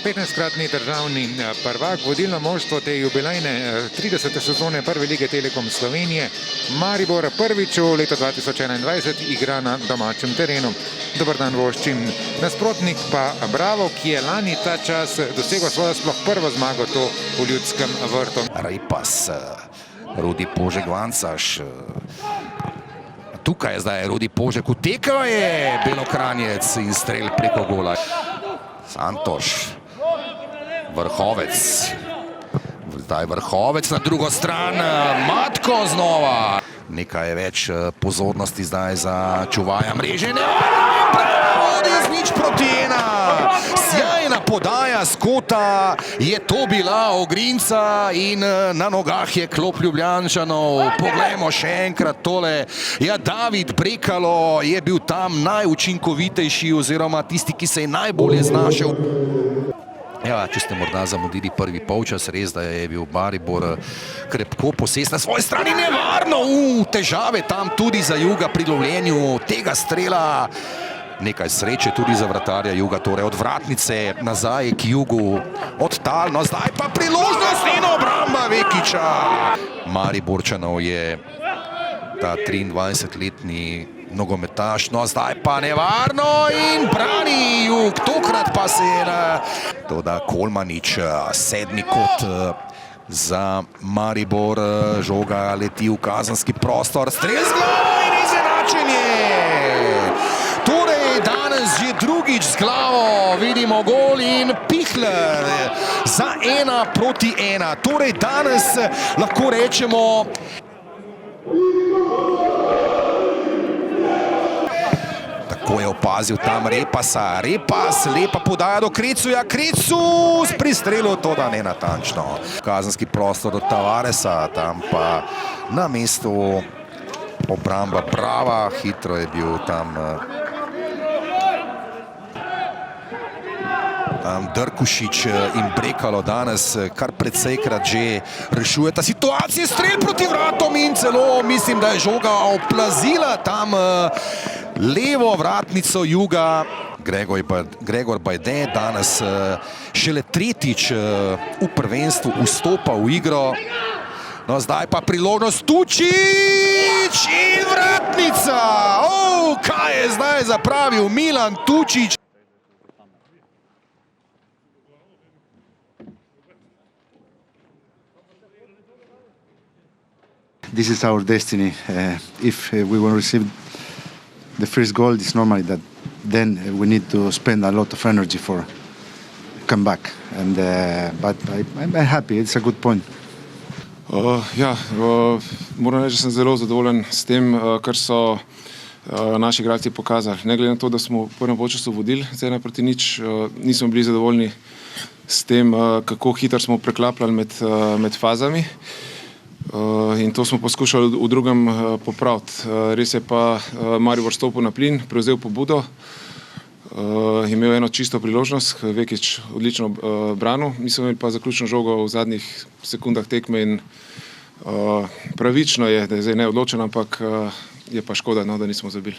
15-kratni državni prvak, vodilno moštvo te jubilejne 30. sezone Prve lige Telekom Slovenije. Maribor prvič v letu 2021 igra na domačem terenu. Dober dan voščim. Nasprotnik pa Bravo, ki je lani ta čas dosegel svojo sploh prvo zmago to v Ljudskem vrtu. Repas, Rudi Požek Vancaš. Tukaj je zdaj Rudi Požek, utekal je Belokranjec in strel preko gola. Santoš, Vrhovec, zdaj Vrhovec na drugo stran, Matko znova. Nekaj več pozornosti zdaj za čuvaja mreže. Z 0:1. Sjajna podaja z kota, je to bila Ogrinca in na nogah je klop Ljubljančanov. Poglejmo še enkrat tole. Ja, David Brekalo je bil tam najučinkovitejši oziroma tisti, ki se je najbolje znašel. Ja, če ste morda zamudili prvi polčas, res, da je bil Maribor krepko posest na svoji strani, nevarno, težave tam tudi za Juga pri lovljenju tega strela. Nekaj sreče tudi za vratarja Juga, torej od vratnice nazaj k Jugu, odtalno, zdaj pa priložnost in obramba Vekiča. Mariborčanov je ta 23-letni nogometaš, no zdaj pa nevarno in brani Jug, tokrat pa se je toda Kolmanič, sedmi kot za Maribor, žoga leti v kazenski prostor, strel z glavo in izenačenje. Torej danes že drugič z glavo vidimo gol in Pichler za 1:1. Torej danes lahko rečemo, ko je opazil tam Repasa. Repas, lepa podaja do Krecuja. Krecu pri strelu, to da ne natančno. Kazenski prostor do Tavaresa, tam pa na mestu obramba Brava. Hitro je bil tam Drkušič in Brekalo danes kar predsejkrat že rešujeta situacije. Strel proti vratom in celo mislim, da je žoga oplazila tam levo vratnico Juga. Gregor Bajde danes šele tretjič v prvenstvu vstopa v igro. No, zdaj pa priložnost Tučić in vratnica. Kaj je zdaj zapravil Milan Tučić? This is our destiny. If we will receive the first goal, it's normally that then we need to spend a lot of energy for come back. And but I'm happy. It's a good point. Moram reči, da sem zelo zadovoljen s tem, kar so naši igralci pokazali. Ne glede na to, da smo v prvem polčasu vodili 1:0, nismo bili zadovoljni s tem, kako hitro smo preklapljali med fazami. In to smo poskušali v drugem popraviti. Res je pa Maribor stopil na plin, prevzel pobudo, imel eno čisto priložnost, Vekič odlično branil, mi smo imeli pa zaključno žogo v zadnjih sekundah tekme in pravično je, da je zdaj neodločen, ampak je pa škoda, da nismo zabili.